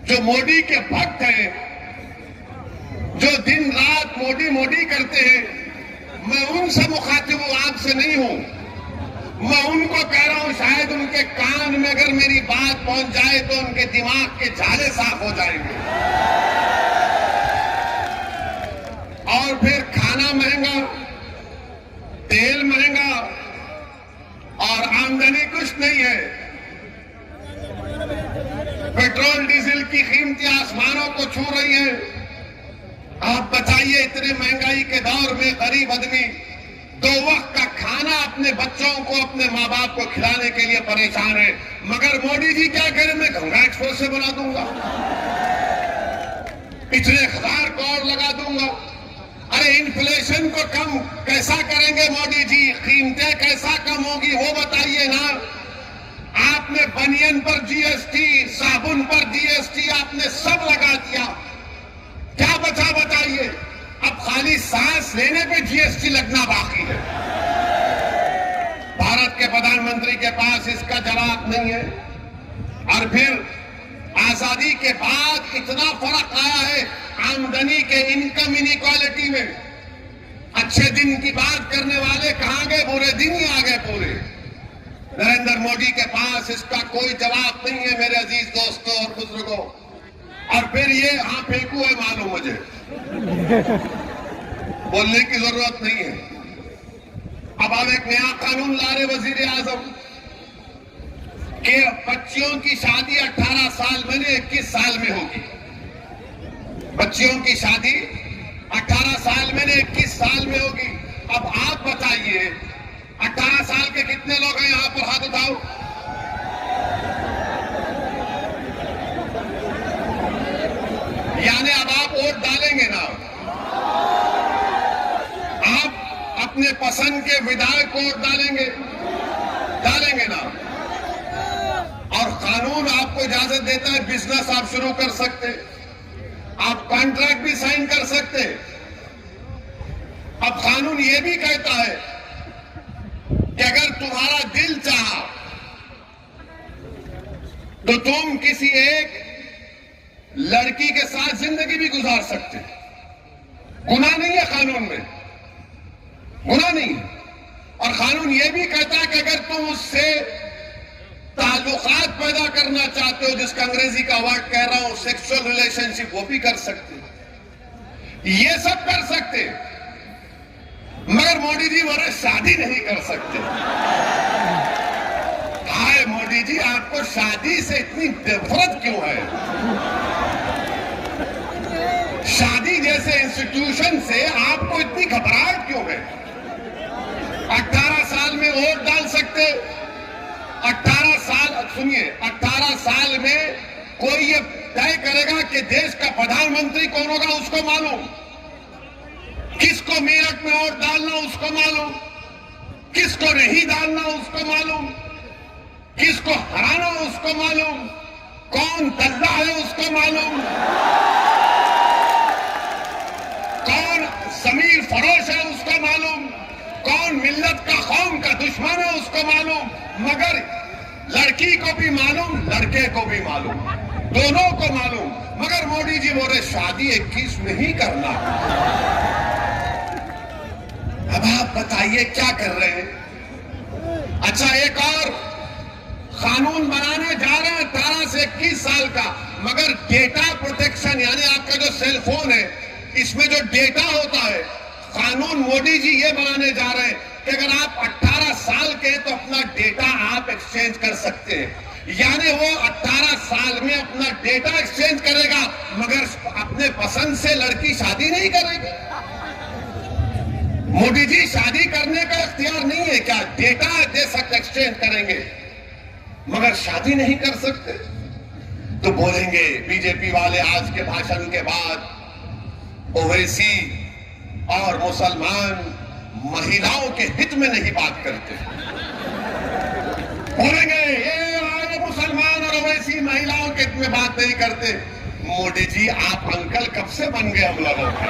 जो मोदी के भक्त हैं, जो दिन रात मोदी मोदी करते हैं, मैं उनसे मुखातिब हूं, आपसे नहीं हूं। मैं उनको कह रहा हूं, शायद उनके कान में अगर मेरी बात पहुंच जाए तो उनके दिमाग के झाले साफ हो जाएंगे। और फिर खाना महंगा, तेल महंगा और आमदनी कुछ नहीं है। पेट्रोल डीजल की कीमतें आसमानों को छू रही हैं। आप बताइए, इतने महंगाई के दौर में गरीब आदमी 2 वक्त का खाना अपने बच्चों को, अपने माँ बाप को खिलाने के लिए परेशान है। मगर मोदी जी क्या करें, मैं गंगा एक्सप्रेस से बना दूंगा, इतने 1000 करोड़ लगा दूंगा। अरे इन्फ्लेशन को कम कैसा करेंगे मोदी जी? कीमतें कैसा कम होगी वो बताइए ना। आपने बनियन पर जीएसटी, साबुन पर जीएसटी, आपने सब लगा दिया। क्या बचा बताइए? अब खाली सांस लेने पे जीएसटी लगना बाकी है। भारत के प्रधानमंत्री के पास इसका जवाब नहीं है। और फिर आजादी के बाद इतना फर्क आया है आमदनी के, इनकम इनइक्वालिटी में। अच्छे दिन की बात करने वाले कहां गए? बुरे दिन ही आ गए पूरे। नरेंद्र मोदी के पास इसका कोई जवाब नहीं है मेरे अजीज दोस्तों और बुजुर्गों। और फिर ये हाँ फेंकू है, मालूम मुझे, बोलने की जरूरत नहीं है। अब आप एक नया कानून ला रहे वजीर आजम कि बच्चियों की शादी 18 साल में 21 साल में होगी। बच्चियों की शादी 18 साल में 21 साल में होगी। अब आप बताइए, 18 साल के कितने लोग हैं यहां पर? हाथ उठाओ। यानी अब आप वोट डालेंगे ना? आप अपने पसंद के विधायक को वोट डालेंगे ना? और कानून आपको इजाजत देता है, बिजनेस आप शुरू कर सकते, आप कॉन्ट्रैक्ट भी साइन कर सकते। अब कानून यह भी कहता है कि अगर तुम्हारा दिल चाहा तो तुम किसी एक लड़की के साथ जिंदगी भी गुजार सकते। गुनाह नहीं है कानून में, गुनाह नहीं है। और कानून यह भी कहता है कि अगर तुम उससे ताल्लुकात पैदा करना चाहते हो, जिसका अंग्रेजी का वर्ड कह रहा हूं सेक्सुअल रिलेशनशिप, वो भी कर सकते। ये सब कर सकते, मगर मोदी जी बोले शादी नहीं कर सकते। हाय मोदी जी, आपको शादी से इतनी नफरत क्यों है? शादी जैसे इंस्टीट्यूशन से आपको इतनी घबराहट क्यों है? 18 साल में वोट डाल सकते। 18 साल, सुनिए, 18 साल में कोई ये तय करेगा कि देश का प्रधानमंत्री कौन होगा उसको मालूम, किसको मेरठ में वोट डालना उसको मालूम, किसको नहीं डालना उसको मालूम, किसको हराना उसको मालूम, कौन दल्ला है उसको मालूम, कौन जमीर फरोश है उसको मालूम, कौन मिल्लत का कौम का दुश्मन है उसको मालूम। मगर लड़की को भी मालूम, लड़के को भी मालूम, दोनों को मालूम। मगर मोदी जी बोले शादी 21 में ही करना। अब आप बताइए क्या कर रहे हैं? अच्छा, एक और कानून बनाने जा रहे हैं 18 से 21 साल का, मगर डेटा प्रोटेक्शन, यानी आपका जो सेल फोन है इसमें जो डेटा होता है, कानून मोदी जी ये बनाने जा रहे हैं कि अगर आप 18 साल के तो अपना डेटा आप एक्सचेंज कर सकते हैं। यानी वो 18 साल में अपना डेटा एक्सचेंज करेगा, मगर अपने पसंद से लड़की शादी नहीं करेगी। मोदी जी शादी करने का इख्तियार नहीं है क्या? डेटा दे सकते, एक्सचेंज करेंगे, मगर शादी नहीं कर सकते। तो बोलेंगे बीजेपी वाले आज के भाषण के बाद ओवैसी और मुसलमान महिलाओं के हित में नहीं बात करते। बोलेंगे ये मुसलमान और ओवैसी महिलाओं के हित में बात नहीं करते। मोदी जी आप अंकल कब से बन गए हम लोगों के?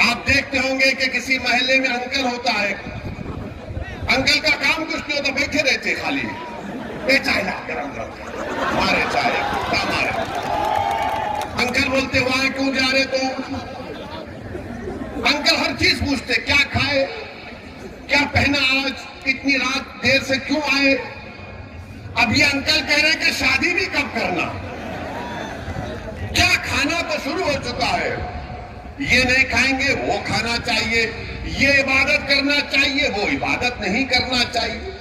आप देखते होंगे कि किसी महल्ले में अंकल होता है, अंकल का काम कुछ नहीं होता, बैठे रहते खाली। ये चाय ला गरम गरम मारे चाय हमारे अंकल बोलते वहां क्यों जा रहे तुम? अंकल हर चीज पूछते, क्या खाए, क्या पहना आज, इतनी रात देर से क्यों आए? अब ये अंकल कह रहे कि शादी भी कब करना, क्या खाना तो शुरू हो चुका है, ये नहीं खाएंगे वो खाना चाहिए, ये इबादत करना चाहिए वो इबादत नहीं करना चाहिए।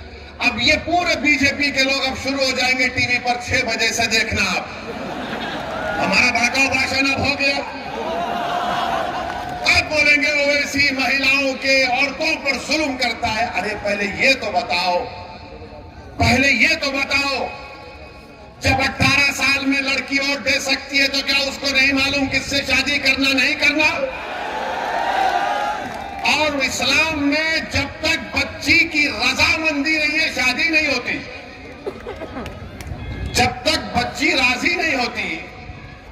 अब ये पूरे बीजेपी के लोग अब शुरू हो जाएंगे टीवी पर 6 बजे से देखना, आप हमारा भड़काऊ भाषण अब हो गया, अब बोलेंगे ओवैसी महिलाओं के औरतों पर जुल्म करता है। अरे पहले ये तो बताओ, पहले ये तो बताओ, जब 18 साल में लड़की वोट दे सकती है तो क्या उसको नहीं मालूम किससे शादी करना नहीं करना? और इस्लाम में जब तक बच्ची की रजामंदी नहीं है शादी नहीं होती, जब तक बच्ची राजी नहीं होती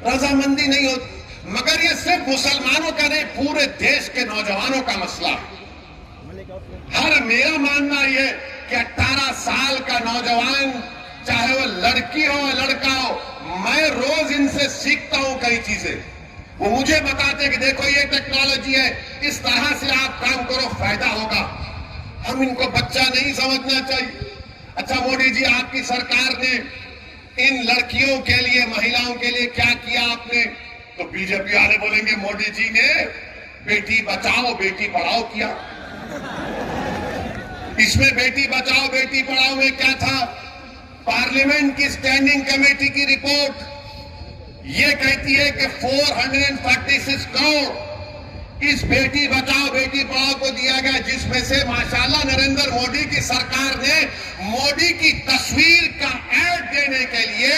रजामंदी नहीं होती। मगर ये सिर्फ मुसलमानों का नहीं, पूरे देश के नौजवानों का मसला। हर मेरा मानना यह कि 18 साल का नौजवान, चाहे वो लड़की हो या लड़का हो, मैं रोज इनसे सीखता हूं कई चीजें। वो मुझे बताते कि देखो ये टेक्नोलॉजी है, इस तरह से आप काम करो फायदा होगा। हम इनको बच्चा नहीं समझना चाहिए। अच्छा मोदी जी, आपकी सरकार ने इन लड़कियों के लिए, महिलाओं के लिए क्या किया आपने? तो बीजेपी वाले बोलेंगे मोदी जी ने बेटी बचाओ बेटी पढ़ाओ किया। इसमें बेटी बचाओ बेटी पढ़ाओ में क्या था? पार्लियामेंट की स्टैंडिंग कमेटी की रिपोर्ट ये कहती है कि 446 करोड़ इस बेटी बचाओ बेटी पढ़ाओ को दिया गया, जिसमें से माशाल्लाह नरेंद्र मोदी की सरकार ने मोदी की तस्वीर का ऐड देने के लिए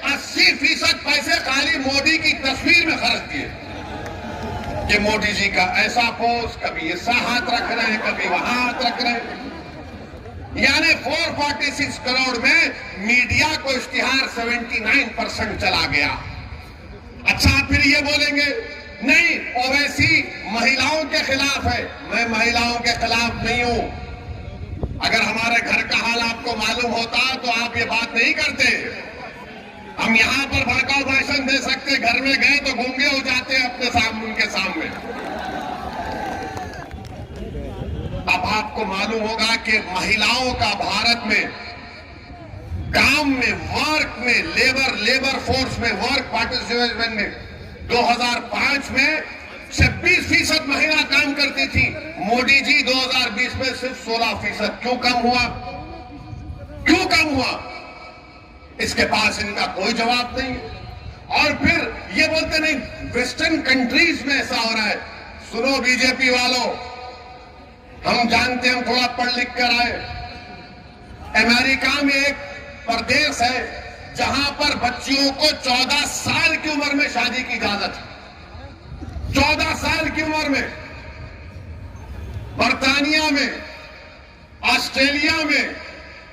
80% पैसे खाली मोदी की तस्वीर में खर्च दिए। कि मोदी जी का ऐसा पोस्ट, कभी ऐसा हाथ रख रहे हैं, कभी वहां हाथ रख रहे हैं। यानी 446 करोड़ में मीडिया को इश्तिहार 79% चला गया। अच्छा फिर ये बोलेंगे नहीं ओवैसी महिलाओं के खिलाफ है। मैं महिलाओं के खिलाफ नहीं हूं। अगर हमारे घर का हाल आपको मालूम होता तो आप ये बात नहीं करते। हम यहां पर भड़काऊ भाषण दे सकते, घर में गए तो गूंगे हो जाते हैं अपने सामने, उनके सामने। अब आपको मालूम होगा कि महिलाओं का भारत में काम में, वर्क में, लेबर फोर्स में, वर्क पार्टिसिपेशन में 2005 में 26% महिला काम करती थी। मोदी जी 2020 में सिर्फ 16%। क्यों कम हुआ? क्यों कम हुआ? इसके पास इनका कोई जवाब नहीं। और फिर ये बोलते नहीं वेस्टर्न कंट्रीज में ऐसा हो रहा है। सुनो बीजेपी वालों, हम जानते हैं, हम थोड़ा पढ़ लिख कर आए। अमेरिका में एक प्रदेश है जहां पर बच्चियों को 14 साल की उम्र में शादी की इजाजत है। 14 साल की उम्र में। बर्तानिया में, ऑस्ट्रेलिया में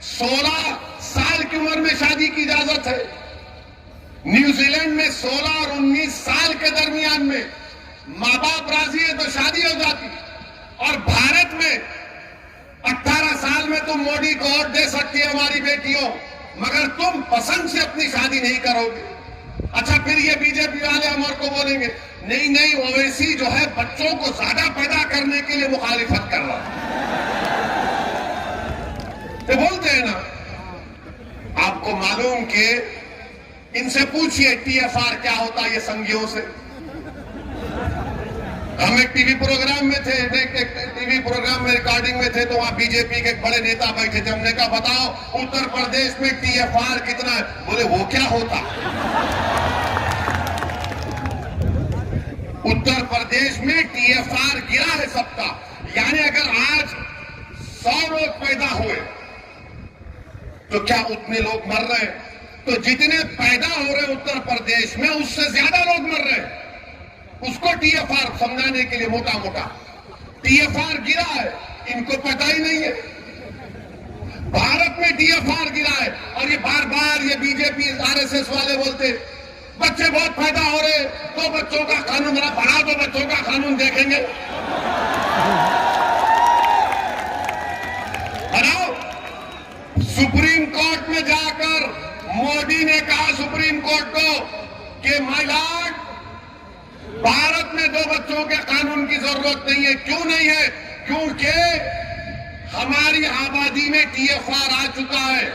16 साल की उम्र में शादी की इजाजत है। न्यूजीलैंड में 16 और 19 साल के दरमियान में मां बाप राजी है तो शादी हो जाती। और भारत में 18 साल में तुम मोदी को वोट दे सकती है हमारी बेटियों, मगर तुम पसंद से अपनी शादी नहीं करोगे। अच्छा फिर ये बीजेपी वाले हमारे को बोलेंगे नहीं नहीं ओवैसी जो है बच्चों को ज्यादा पैदा करने के लिए मुखालिफत कर रहा है। तो बोलते हैं ना, आपको मालूम कि इनसे पूछिए टीएफआर क्या होता है ये संघियों से। हम एक टीवी प्रोग्राम में थे, टीवी प्रोग्राम में रिकॉर्डिंग में थे, तो वहां बीजेपी के एक बड़े नेता बैठे थे। हमने कहा बताओ उत्तर प्रदेश में टीएफआर कितना है? बोले वो क्या होता? उत्तर प्रदेश में टीएफआर गिरा है सबका। यानी अगर आज 100 लोग पैदा हुए तो क्या उतने लोग मर रहे हैं? तो जितने पैदा हो रहे उत्तर प्रदेश में उससे ज्यादा लोग मर रहे हैं। उसको टीएफआर समझाने के लिए मोटा मोटा टीएफआर गिरा है, इनको पता ही नहीं है। भारत में टीएफआर गिरा है और ये बार बार ये बीजेपी आरएसएस वाले बोलते बच्चे बहुत पैदा हो रहे तो बच्चों का कानून बढ़ा दो, बच्चों का कानून देखेंगे। बनाओ, सुप्रीम कोर्ट में जाकर मोदी ने कहा सुप्रीम कोर्ट को कि माय लॉर्ड, भारत में 2 बच्चों के कानून की जरूरत नहीं है। क्यों नहीं है? क्योंकि हमारी आबादी में TFR आ चुका है।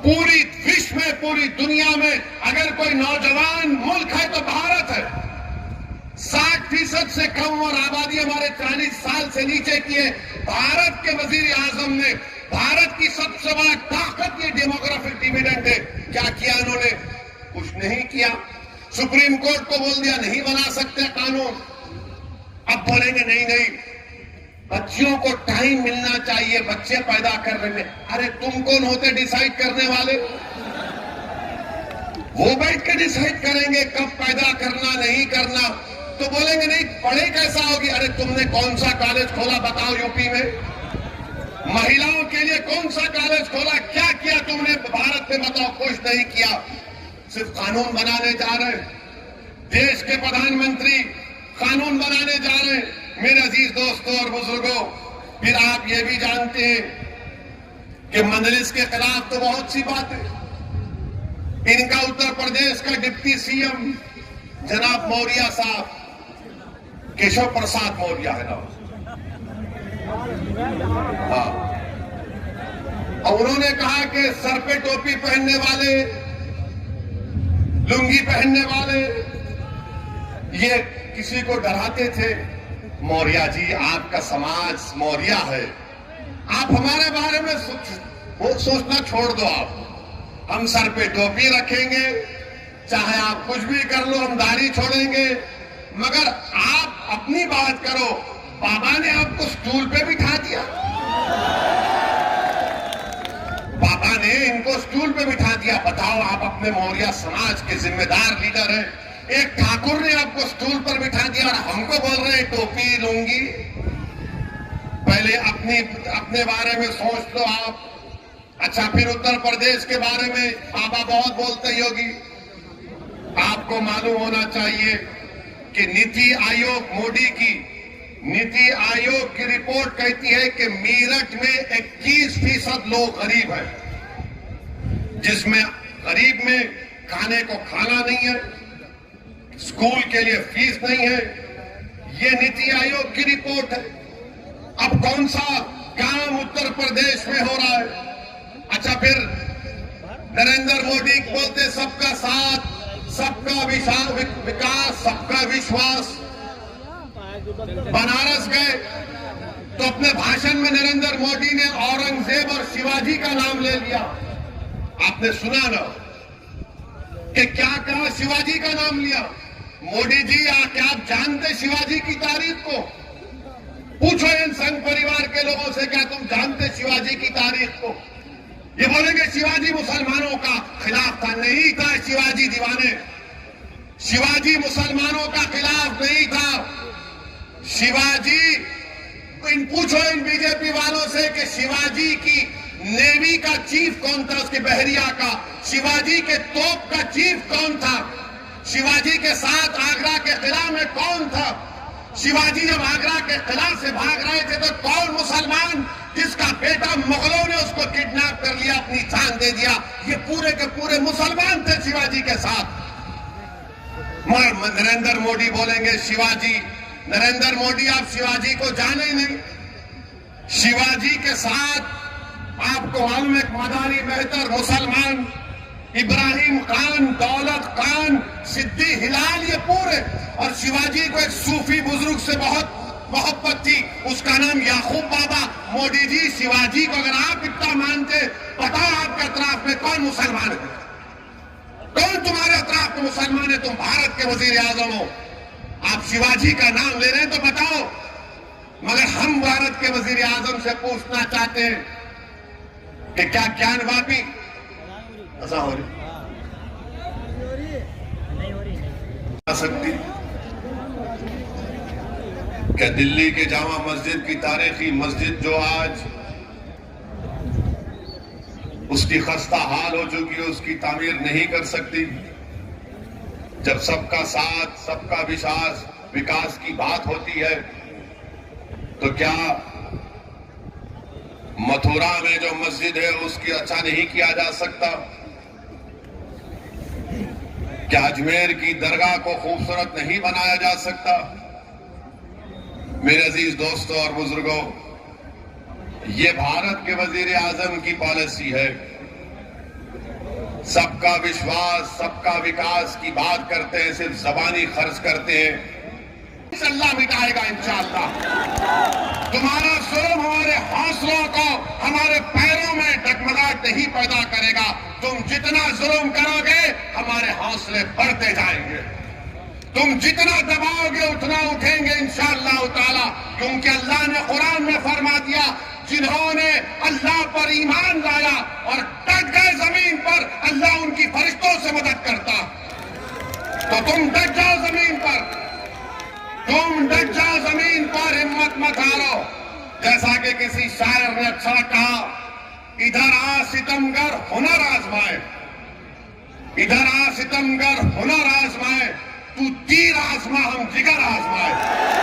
पूरी विश्व में, पूरी दुनिया में अगर कोई नौजवान मुल्क है तो भारत है। 60% से कम और आबादी हमारे 40 साल से नीचे की है। भारत के वजीर आजम ने, भारत की सबसे बड़ा ताकत ये डेमोग्राफिक डिविडेंड है। क्या किया इन्होंने? कुछ नहीं किया। सुप्रीम कोर्ट को बोल दिया नहीं बना सकते कानून। अब बोलेंगे नहीं नहीं, बच्चियों को टाइम मिलना चाहिए बच्चे पैदा करने में। अरे तुम कौन होते डिसाइड करने वाले? वो बैठ के डिसाइड करेंगे कब पैदा करना नहीं करना। तो बोलेंगे नहीं, पढ़े कैसा होगी? अरे तुमने कौन सा कॉलेज खोला बताओ यूपी में? महिलाओं के लिए कौन सा कॉलेज खोला? क्या किया तुमने भारत में बताओ? कुछ नहीं किया। सिर्फ कानून बनाने जा रहे हैं। देश के प्रधानमंत्री कानून बनाने जा रहे हैं। मेरे अजीज दोस्तों और बुजुर्गों, फिर आप ये भी जानते हैं कि मजलिस के खिलाफ तो बहुत सी बातें। इनका उत्तर प्रदेश का डिप्टी CM जनाब मौर्य साहब, केशव प्रसाद मौर्य है ना, हाँ, और उन्होंने कहा कि सर पे टोपी पहनने वाले, लुंगी पहनने वाले ये किसी को डराते थे। मौर्य जी, आपका समाज मौर्य है, आप हमारे बारे में सोचना छोड़ दो। आप, हम सर पे टोपी रखेंगे, चाहे आप कुछ भी कर लो, हम दाढ़ी छोड़ेंगे, मगर आप अपनी बात करो। बाबा ने आपको स्टूल पे बिठा दिया, बाबा ने इनको स्टूल पे बिठा दिया। बताओ, आप अपने मौर्य समाज के जिम्मेदार लीडर हैं, एक ठाकुर ने आपको स्टूल पर बिठा दिया और हमको बोल रहे हैं टोपी लूंगी। पहले अपने बारे में सोच लो आप। अच्छा, फिर उत्तर प्रदेश के बारे में बाबा बहुत बोलते ही होगी। आपको मालूम होना चाहिए कि नीति आयोग, मोदी की नीति आयोग की रिपोर्ट कहती है कि मेरठ में 21% लोग गरीब हैं, जिसमें गरीब में खाने को खाना नहीं है, स्कूल के लिए फीस नहीं है। ये नीति आयोग की रिपोर्ट है। अब कौन सा काम उत्तर प्रदेश में हो रहा है? अच्छा, फिर नरेंद्र मोदी बोलते सबका साथ, सबका विकास, सबका विश्वास। बनारस गए तो अपने भाषण में नरेंद्र मोदी ने औरंगजेब और शिवाजी का नाम ले लिया। आपने सुना ना कि क्या कहा? शिवाजी का नाम लिया। मोदी जी, क्या आप जानते शिवाजी की तारीख को? पूछो इन संघ परिवार के लोगों से, क्या तुम जानते शिवाजी की तारीख को? ये बोलेंगे शिवाजी मुसलमानों का खिलाफ था। नहीं था शिवाजी दीवाने, शिवाजी मुसलमानों का खिलाफ नहीं था। शिवाजी, पूछो इन बीजेपी वालों से कि शिवाजी की नेवी का चीफ कौन था, उसके बहरिया का? शिवाजी के तोप का चीफ कौन था? शिवाजी के साथ आगरा के किला में कौन था? शिवाजी जब आगरा के किला से भाग रहे थे तो कौन मुसलमान जिसका बेटा मुगलों ने उसको किडनैप कर लिया, अपनी जान दे दिया, ये पूरे के पूरे मुसलमान थे शिवाजी के साथ। मगर नरेंद्र मोदी बोलेंगे शिवाजी, नरेंद्र मोदी आप शिवाजी को जाने नहीं। शिवाजी के साथ आपको मालूम है मदारी बेहतर मुसलमान, इब्राहिम खान, दौलत खान, सिद्दी हिलाल, ये पूरे। और शिवाजी को एक सूफी बुजुर्ग से बहुत मोहब्बत थी, उसका नाम याकूब बाबा। मोदी जी, शिवाजी को अगर आप इतना मानते, बताओ आपके अतराफ में कौन मुसलमान है? कौन तुम्हारे अतराफ में मुसलमान है? तुम भारत के वजीर आजम हो, आप शिवाजी का नाम ले रहे हैं तो बताओ। मगर हम भारत के वजीर आजम से पूछना चाहते हैं कि क्या ज्ञानवापी ऐसा हो रही सकती? क्या दिल्ली के जामा मस्जिद की तारीखी मस्जिद जो आज उसकी खस्ता हाल हो चुकी है, उसकी तामीर नहीं कर सकती? जब सबका साथ, सबका विकास की बात होती है तो क्या मथुरा में जो मस्जिद है उसकी अच्छा नहीं किया जा सकता? क्या अजमेर की दरगाह को खूबसूरत नहीं बनाया जा सकता? मेरे अजीज दोस्तों और बुजुर्गों, ये भारत के वजीर आजम की पॉलिसी है। सबका विश्वास, सबका विकास की बात करते हैं, सिर्फ जबानी खर्च करते हैं। अल्लाह मिटाएगा इंशाअल्लाह। तुम्हारा जुल्म हमारे हौसलों को, हमारे पैरों में डगमगाहट नहीं पैदा करेगा। तुम जितना जुल्म करोगे हमारे हौसले बढ़ते जाएंगे। तुम जितना दबाओगे उतना उठेंगे इंशाअल्लाह ताला, क्योंकि अल्लाह ने कुरान में फरमा दिया, जिन्होंने अल्लाह पर ईमान लाया और डट गए जमीन पर, अल्लाह उनकी फरिश्तों से मदद करता। तो तुम डट जाओ जमीन पर, तुम डट जाओ जमीन पर, हिम्मत मत हारो। जैसा कि किसी शायर ने अच्छा कहा, इधर आ सितमगर हुनर आजमाए, इधर आ सितमगर हुनर आजमाए, तू तीर आजमा हम जिगर आजमाए।